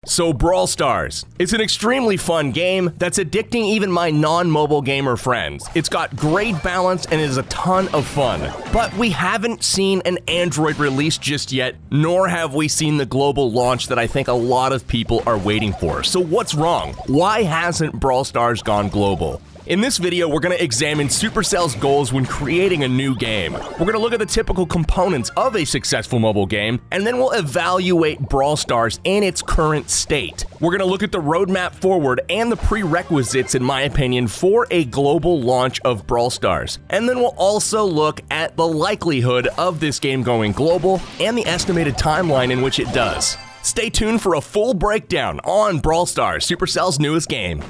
So Brawl Stars. It's an extremely fun game that's addicting even my non-mobile gamer friends. It's got great balance and is a ton of fun. But we haven't seen an Android release just yet, nor have we seen the global launch that I think a lot of people are waiting for. So what's wrong? Why hasn't Brawl Stars gone global? In this video, we're going to examine Supercell's goals when creating a new game. We're going to look at the typical components of a successful mobile game, and then we'll evaluate Brawl Stars in its current state. We're going to look at the roadmap forward and the prerequisites, in my opinion, for a global launch of Brawl Stars. And then we'll also look at the likelihood of this game going global and the estimated timeline in which it does. Stay tuned for a full breakdown on Brawl Stars, Supercell's newest game.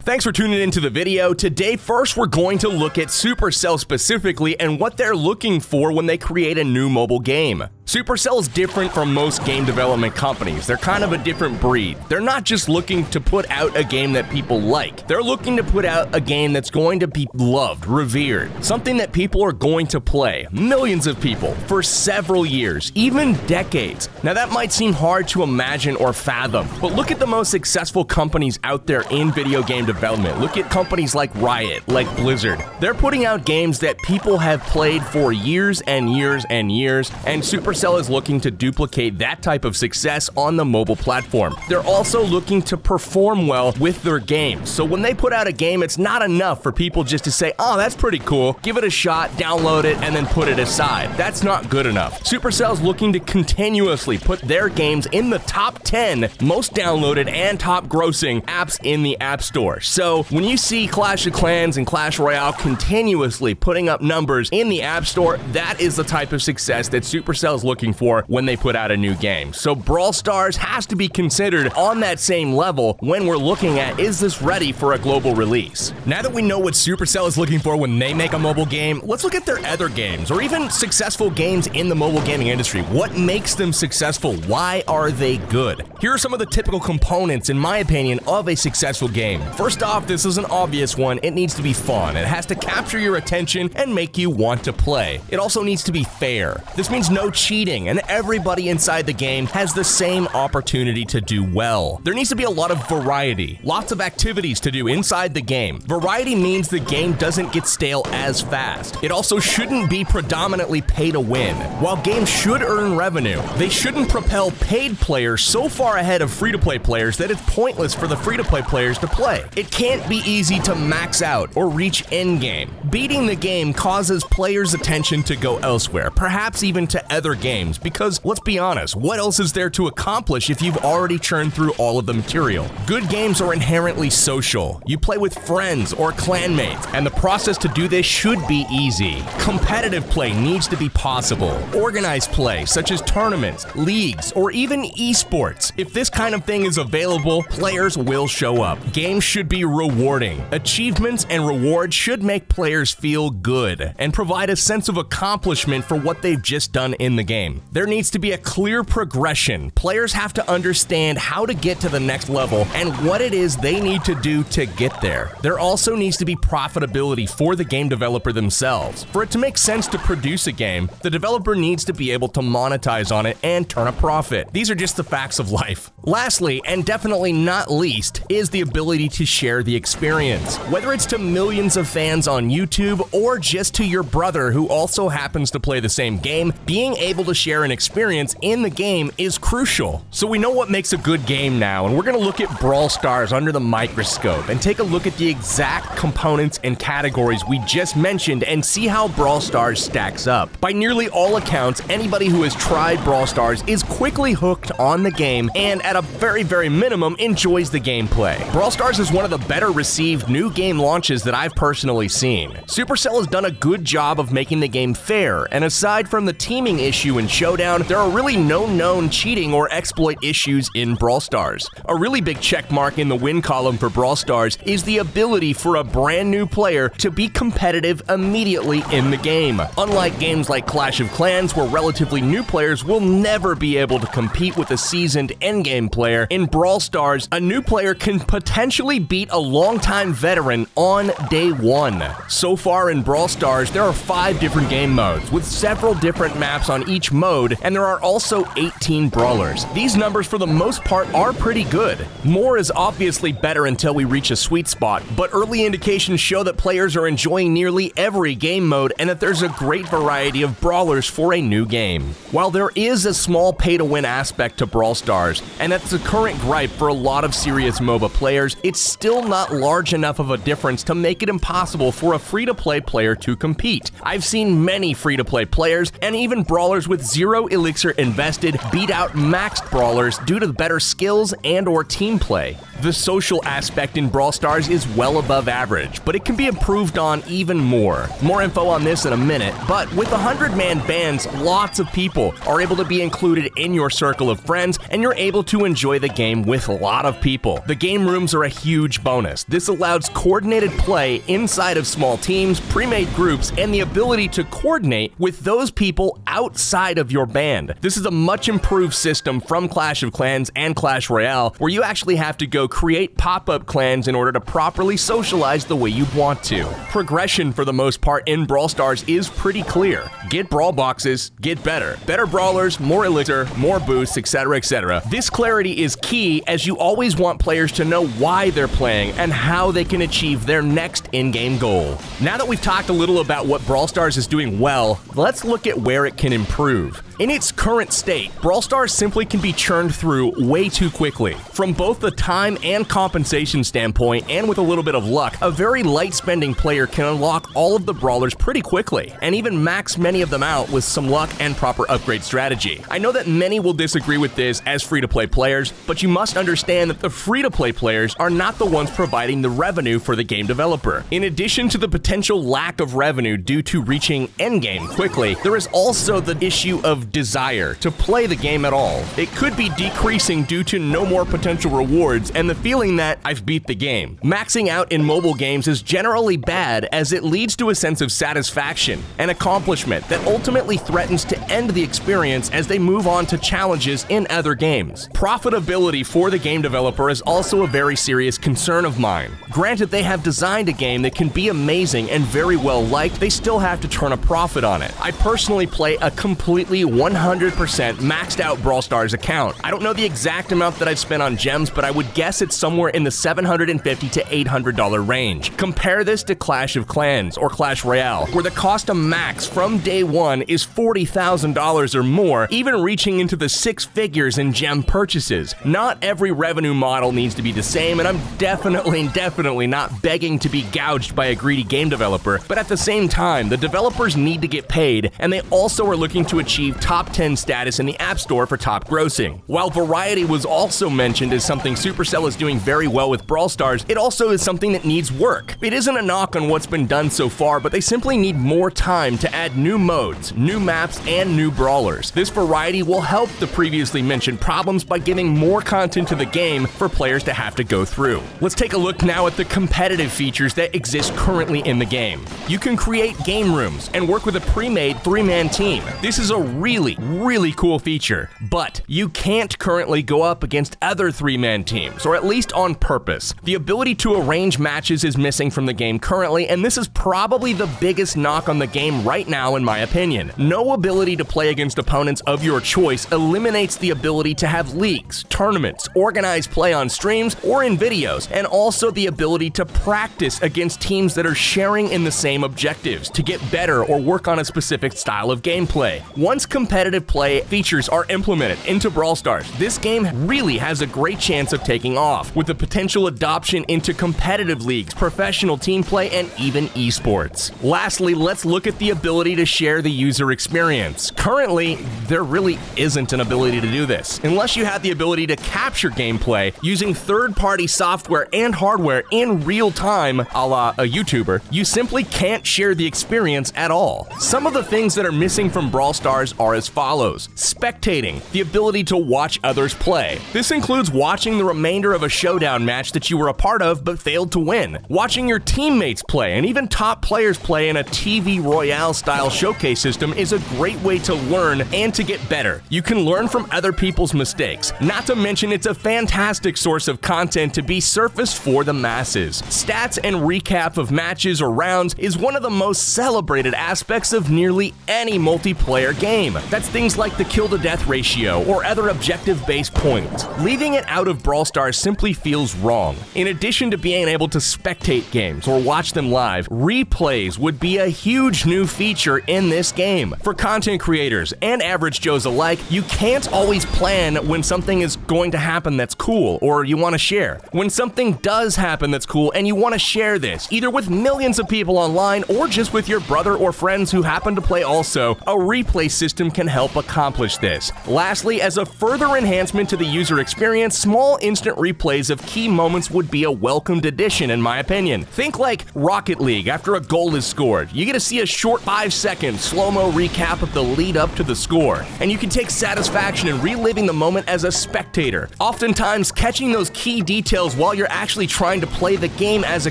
Thanks for tuning into the video. Today, first, we're going to look at Supercell specifically and what they're looking for when they create a new mobile game. Supercell is different from most game development companies. They're kind of a different breed. They're not just looking to put out a game that people like. They're looking to put out a game that's going to be loved, revered, something that people are going to play, millions of people, for several years, even decades. Now that might seem hard to imagine or fathom, but look at the most successful companies out there in video game development. Look at companies like Riot, like Blizzard. They're putting out games that people have played for years and years and years, and Supercell is looking to duplicate that type of success on the mobile platform. They're also looking to perform well with their games. So when they put out a game, it's not enough for people just to say, oh, that's pretty cool, give it a shot, download it, and then put it aside. That's not good enough. Supercell's looking to continuously put their games in the top 10 most downloaded and top grossing apps in the App Store. So when you see Clash of Clans and Clash Royale continuously putting up numbers in the App Store, that is the type of success that Supercell's looking for when they put out a new game. So Brawl Stars has to be considered on that same level when we're looking at, is this ready for a global release? Now that we know what Supercell is looking for when they make a mobile game, let's look at their other games, or even successful games in the mobile gaming industry. What makes them successful? Why are they good? Here are some of the typical components, in my opinion, of a successful game. First off, this is an obvious one. It needs to be fun. It has to capture your attention and make you want to play. It also needs to be fair. This means no cheating, and everybody inside the game has the same opportunity to do well. There needs to be a lot of variety, lots of activities to do inside the game. Variety means the game doesn't get stale as fast. It also shouldn't be predominantly pay to win. While games should earn revenue, they shouldn't propel paid players so far ahead of free-to-play players that it's pointless for the free-to-play players to play. It can't be easy to max out or reach endgame. Beating the game causes players' attention to go elsewhere, perhaps even to other games, because let's be honest, what else is there to accomplish if you've already churned through all of the material? Good games are inherently social. You play with friends or clanmates, and the process to do this should be easy. Competitive play needs to be possible. Organized play, such as tournaments, leagues, or even esports. If this kind of thing is available, players will show up. Games should be rewarding. Achievements and rewards should make players feel good and provide a sense of accomplishment for what they've just done in the game. There needs to be a clear progression. Players have to understand how to get to the next level and what it is they need to do to get there. There also needs to be profitability for the game developer themselves. For it to make sense to produce a game, the developer needs to be able to monetize on it and turn a profit. These are just the facts of life. Lastly, and definitely not least, is the ability to share the experience. Whether it's to millions of fans on YouTube or just to your brother who also happens to play the same game, being able to share an experience in the game is crucial. So we know what makes a good game now, and we're going to look at Brawl Stars under the microscope and take a look at the exact components and categories we just mentioned and see how Brawl Stars stacks up. By nearly all accounts, anybody who has tried Brawl Stars is quickly hooked on the game and at a very minimum enjoys the gameplay. Brawl Stars is one of the better received new game launches that I've personally seen. Supercell has done a good job of making the game fair, and aside from the teaming issue in Showdown, there are really no known cheating or exploit issues in Brawl Stars. A really big check mark in the win column for Brawl Stars is the ability for a brand new player to be competitive immediately in the game. Unlike games like Clash of Clans, where relatively new players will never be able to compete with a seasoned endgame game player, in Brawl Stars, a new player can potentially beat a longtime veteran on day one. So far in Brawl Stars, there are 5 different game modes, with several different maps on each mode, and there are also 18 brawlers. These numbers for the most part are pretty good. More is obviously better until we reach a sweet spot, but early indications show that players are enjoying nearly every game mode and that there's a great variety of brawlers for a new game. While there is a small pay-to-win aspect to Brawl Stars, and that's a current gripe for a lot of serious MOBA players, it's still not large enough of a difference to make it impossible for a free-to-play player to compete. I've seen many free-to-play players, and even brawlers with 0 elixir invested, beat out maxed brawlers due to better skills and/or team play. The social aspect in Brawl Stars is well above average, but it can be improved on even more. More info on this in a minute, but with 100-man bands, lots of people are able to be included in your circle of friends, and you're able to enjoy the game with a lot of people. The game rooms are a huge bonus. This allows coordinated play inside of small teams, pre-made groups, and the ability to coordinate with those people outside of your band. This is a much improved system from Clash of Clans and Clash Royale, where you actually have to go create pop-up clans in order to properly socialize the way you want to. Progression for the most part in Brawl Stars is pretty clear. Get brawl boxes, get better. Better brawlers, more elixir, more boosts, etc, etc. This clarity is key, as you always want players to know why they're playing and how they can achieve their next in-game goal. Now that we've talked a little about what Brawl Stars is doing well, let's look at where it can improve. In its current state, Brawl Stars simply can be churned through way too quickly. From both the time and compensation standpoint, and with a little bit of luck, a very light-spending player can unlock all of the brawlers pretty quickly, and even max many of them out with some luck and proper upgrade strategy. I know that many will disagree with this as free-to-play players, but you must understand that the free-to-play players are not the ones providing the revenue for the game developer. In addition to the potential lack of revenue due to reaching endgame quickly, there is also the issue of desire to play the game at all. It could be decreasing due to no more potential rewards and the feeling that I've beat the game. Maxing out in mobile games is generally bad, as it leads to a sense of satisfaction and accomplishment that ultimately threatens to end the experience as they move on to challenges in other games. Profitability for the game developer is also a very serious concern of mine. Granted, they have designed a game that can be amazing and very well liked, they still have to turn a profit on it. I personally play a completely 100% maxed out Brawl Stars account. I don't know the exact amount that I've spent on gems, but I would guess it's somewhere in the $750 to $800 range. Compare this to Clash of Clans or Clash Royale, where the cost to max from day one is $40,000 or more, even reaching into the 6 figures in gem purchases. Not every revenue model needs to be the same, and I'm definitely not begging to be gouged by a greedy game developer, but at the same time, the developers need to get paid, and they also are looking to achieve top 10 status in the App Store for top grossing. While variety was also mentioned as something Supercell is doing very well with Brawl Stars, it also is something that needs work. It isn't a knock on what's been done so far, but they simply need more time to add new modes, new maps, and new brawlers. This variety will help the previously mentioned problems by giving more content to the game for players to have to go through. Let's take a look now at the competitive features that exist currently in the game. You can create game rooms and work with a pre-made 3-man team. This is a really cool feature, but you can't currently go up against other 3-man teams, or at least on purpose. The ability to arrange matches is missing from the game currently, and this is probably the biggest knock on the game right now in my opinion. No ability to play against opponents of your choice eliminates the ability to have leagues, tournaments, organized play on streams or in videos, and also the ability to practice against teams that are sharing in the same objectives to get better or work on a specific style of gameplay. Once competitive play features are implemented into Brawl Stars, this game really has a great chance of taking off, with the potential adoption into competitive leagues, professional team play, and even esports. Lastly, let's look at the ability to share the user experience. Currently, there really isn't an ability to do this. Unless you have the ability to capture gameplay using third-party software and hardware in real time, a la a YouTuber, you simply can't share the experience at all. Some of the things that are missing from Brawl Stars are as follows. Spectating, the ability to watch others play. This includes watching the remainder reminder of a showdown match that you were a part of but failed to win. Watching your teammates play and even top players play in a TV Royale style showcase system is a great way to learn and to get better. You can learn from other people's mistakes. Not to mention, it's a fantastic source of content to be surfaced for the masses. Stats and recap of matches or rounds is one of the most celebrated aspects of nearly any multiplayer game. That's things like the kill to death ratio or other objective-based points. Leaving it out of Brawl Stars simply feels wrong. In addition to being able to spectate games or watch them live, replays would be a huge new feature in this game. For content creators and average Joes alike, you can't always plan when something is going to happen that's cool or you want to share. When something does happen that's cool and you want to share this, either with millions of people online or just with your brother or friends who happen to play also, a replay system can help accomplish this. Lastly, as a further enhancement to the user experience, small instant replays of key moments would be a welcomed addition in my opinion. Think like Rocket League after a goal is scored. You get to see a short 5-second slow-mo recap of the lead up to the score, and you can take satisfaction in reliving the moment as a spectator. Oftentimes, catching those key details while you're actually trying to play the game as a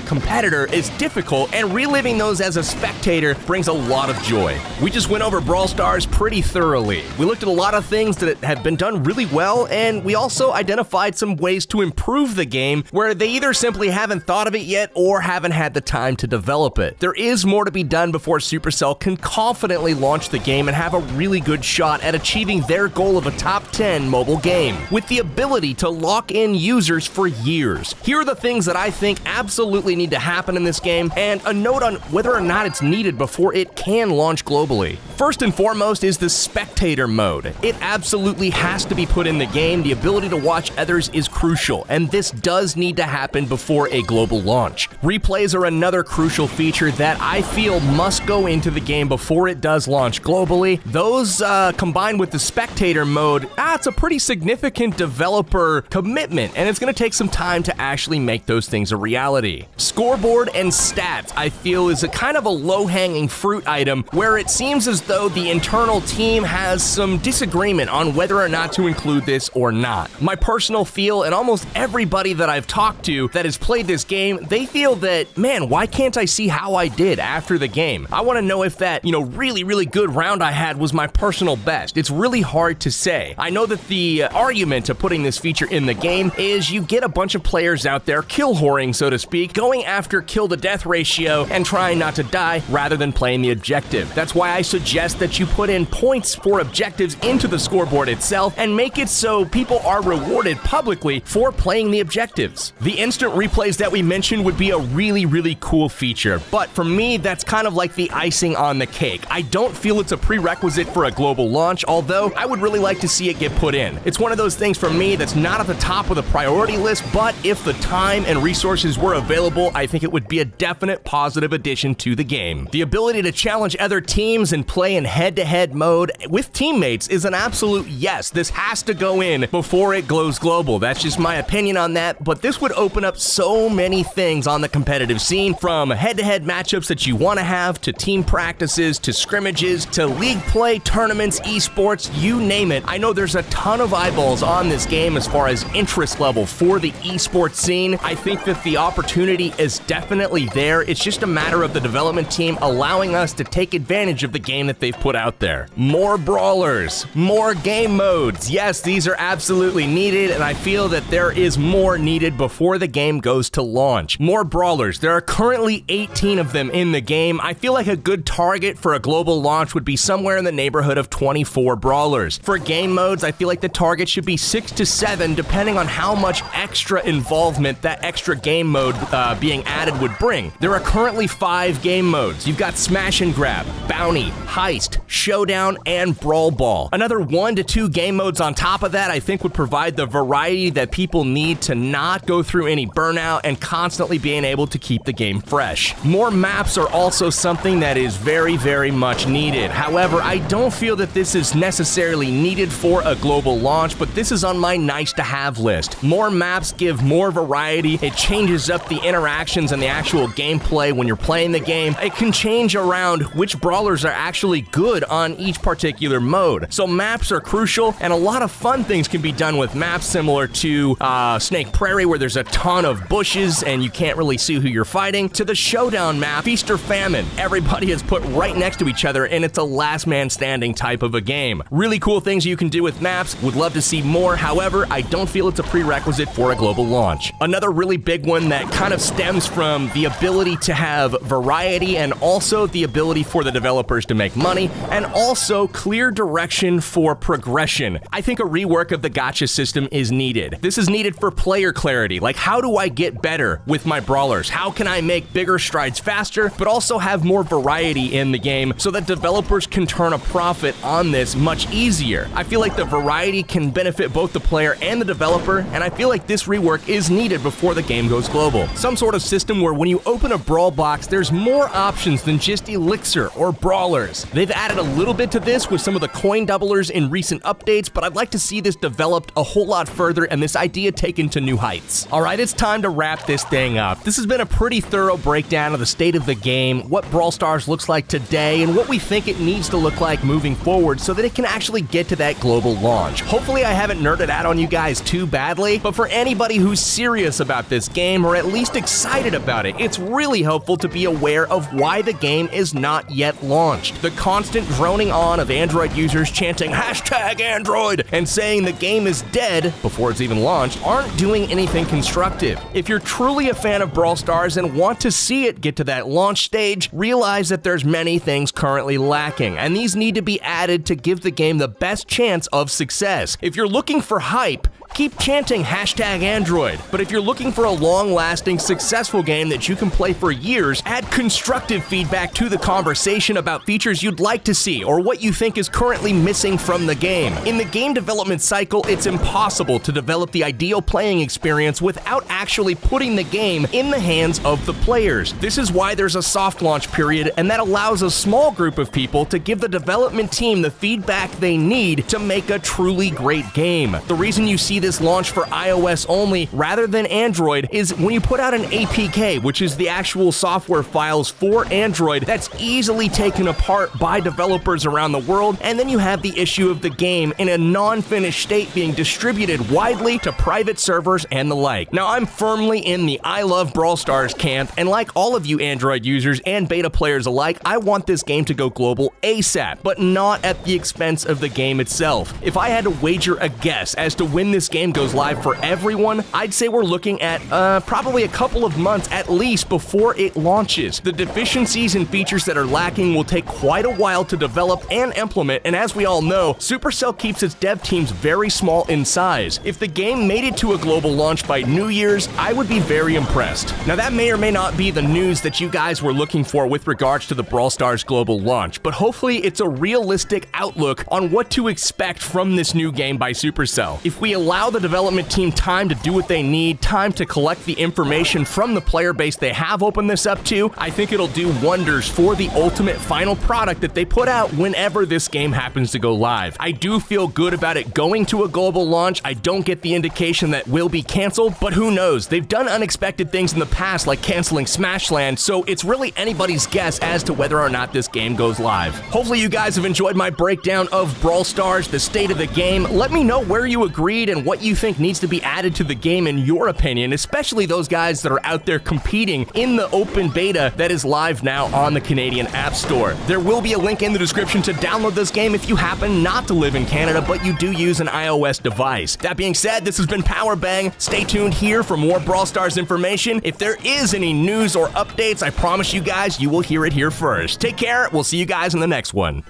competitor is difficult, and reliving those as a spectator brings a lot of joy. We just went over Brawl Stars pretty thoroughly. We looked at a lot of things that have been done really well, and we also identified some ways to improve the game where they either simply haven't thought of it yet or haven't had the time to develop it. There is more to be done before Supercell can confidently launch the game and have a really good shot at achieving their goal of a top 10 mobile game, with the ability to lock in users for years. Here are the things that I think absolutely need to happen in this game, and a note on whether or not it's needed before it can launch globally. First and foremost is the spectator mode. It absolutely has to be put in the game. The ability to watch others is crucial, and this does need to happen before a global launch. Replays are another crucial feature that I feel must go into the game before it does launch globally. Those combined with the spectator mode, it's a pretty significant developer commitment, and it's going to take some time to actually make those things a reality. Scoreboard and stats, I feel, is a kind of a low-hanging fruit item where it seems as though the internal team has some disagreement on whether or not to include this or not. My personal feel, and almost everybody that I've talked to that has played this game, they feel that, man, why can't I see how I did after the game? I want to know if that, really good round I had was my personal best. It's really hard to say. I know that the argument to putting this feature in the game is you get a bunch of players out there kill whoring, so to speak, going after kill to death ratio and trying not to die rather than playing the objective. That's why I suggest that you put in points for objectives into the scoreboard itself and make it so people are rewarded publicly for playing the objectives. The instant replays that we mentioned would be a really cool feature, but for me, that's kind of like the icing on the cake. I don't feel it's a prerequisite for a global launch, although I would really like to see it get put in. It's one of those things for me that's not at the top of the priority list, but if the time and resources were available, I think it would be a definite positive addition to the game. The ability to challenge other teams and play in head-to-head mode with teammates is an absolute yes. This has to go in before it goes global. That's just my opinion on that, but this would open up so many things on the competitive scene, from head-to-head matchups that you want to have, to team practices, to scrimmages, to league play, tournaments, esports, you name it. I know there's a ton of eyeballs on this game as far as interest level for the esports scene. I think that the opportunity is definitely there. It's just a matter of the development team allowing us to take advantage of the game that they've put out there. More brawlers, more game modes. Yes, these are absolutely needed, and I feel that there is more needed before the game goes to launch. More brawlers. There are currently 18 of them in the game. I feel like a good target for a global launch would be somewhere in the neighborhood of 24 brawlers. For game modes, I feel like the target should be 6 to 7, depending on how much extra involvement that extra game mode being added would bring. There are currently 5 game modes. You've got Smash and Grab, Bounty, Heist, Showdown, and Brawl Ball. Another 1 to 2 game modes on top of that I think would provide the variety that people need to not go through any burnout and constantly being able to keep the game fresh. More maps are also something that is very much needed. However, I don't feel that this is necessarily needed for a global launch, but this is on my nice to have list. More maps give more variety. It changes up the interactions and the actual gameplay when you're playing the game. It can change around which brawlers are actually good on each particular mode. So maps are crucial, and a lot of fun things can be done with maps, similar to Snake Prairie, where there's a ton of bushes and you can't really see who you're fighting, to the showdown map, Feast or Famine. Everybody is put right next to each other, and it's a last man standing type of a game. Really cool things you can do with maps. Would love to see more. However, I don't feel it's a prerequisite for a global launch. Another really big one that kind of stems from the ability to have variety and also the ability for the developers to make money, and also clear direction for progression. I think a rework of the gacha system is needed. This is needed for player clarity. Like, how do I get better with my brawlers? How can I make bigger strides faster, but also have more variety in the game so that developers can turn a profit on this much easier? I feel like the variety can benefit both the player and the developer, and I feel like this rework is needed before the game goes global. Some sort of system where when you open a brawl box, there's more options than just elixir or brawlers. They've added a little bit to this with some of the coin doublers in recent updates, but I'd like to see this developed a whole lot further and this idea taken to new heights. Alright, it's time to wrap this thing up. This has been a pretty thorough breakdown of the state of the game, what Brawl Stars looks like today, and what we think it needs to look like moving forward so that it can actually get to that global launch. Hopefully I haven't nerded out on you guys too badly, but for anybody who's serious about this game or at least excited about it, it's really helpful to be aware of why the game is not yet launched. The constant droning on of Android users chanting #Android and saying the game is dead before it's even launched aren't doing anything constructive. If you're truly a fan of Brawl Stars and want to see it get to that launch stage, realize that there's many things currently lacking, and these need to be added to give the game the best chance of success. If you're looking for hype, keep chanting #Android. But if you're looking for a long-lasting, successful game that you can play for years, add constructive feedback to the conversation about features you'd like to see or what you think is currently missing from the game. In the game development cycle, it's impossible to develop the ideal playing experience without actually putting the game in the hands of the players. This is why there's a soft launch period, and that allows a small group of people to give the development team the feedback they need to make a truly great game. The reason you see this launch for iOS only rather than Android is when you put out an APK, which is the actual software files for Android that's easily taken apart by developers around the world, and then you have the issue of the game in a non-finished state being distributed widely to private servers and the like. Now, I'm firmly in the I love Brawl Stars camp, and like all of you Android users and beta players alike, I want this game to go global ASAP, but not at the expense of the game itself. If I had to wager a guess as to when this game goes live for everyone, I'd say we're looking at probably a couple of months at least before it launches. The deficiencies and features that are lacking will take quite a while to develop and implement, and as we all know, Supercell keeps its dev teams very small in size. If the game made it to a global launch by New Year's, I would be very impressed. Now, that may or may not be the news that you guys were looking for with regards to the Brawl Stars global launch, but hopefully it's a realistic outlook on what to expect from this new game by Supercell. If we allow the development team time to do what they need, time to collect the information from the player base they have opened this up to, I think it'll do wonders for the ultimate final product that they put out whenever this game happens to go live. I do feel good about it going to a global launch. I don't get the indication that will be canceled, but who knows? They've done unexpected things in the past, like canceling Smashland, so it's really anybody's guess as to whether or not this game goes live. Hopefully you guys have enjoyed my breakdown of Brawl Stars, the state of the game. Let me know where you agreed and what you think needs to be added to the game in your opinion, especially those guys that are out there competing in the open beta that is live now on the Canadian App Store. There will be a link in the description to download this game if you happen not to live in Canada, but you do use an iOS device. That being said, this has been Power Bang. Stay tuned here for more Brawl Stars information. If there is any news or updates, I promise you guys, you will hear it here first. Take care. We'll see you guys in the next one.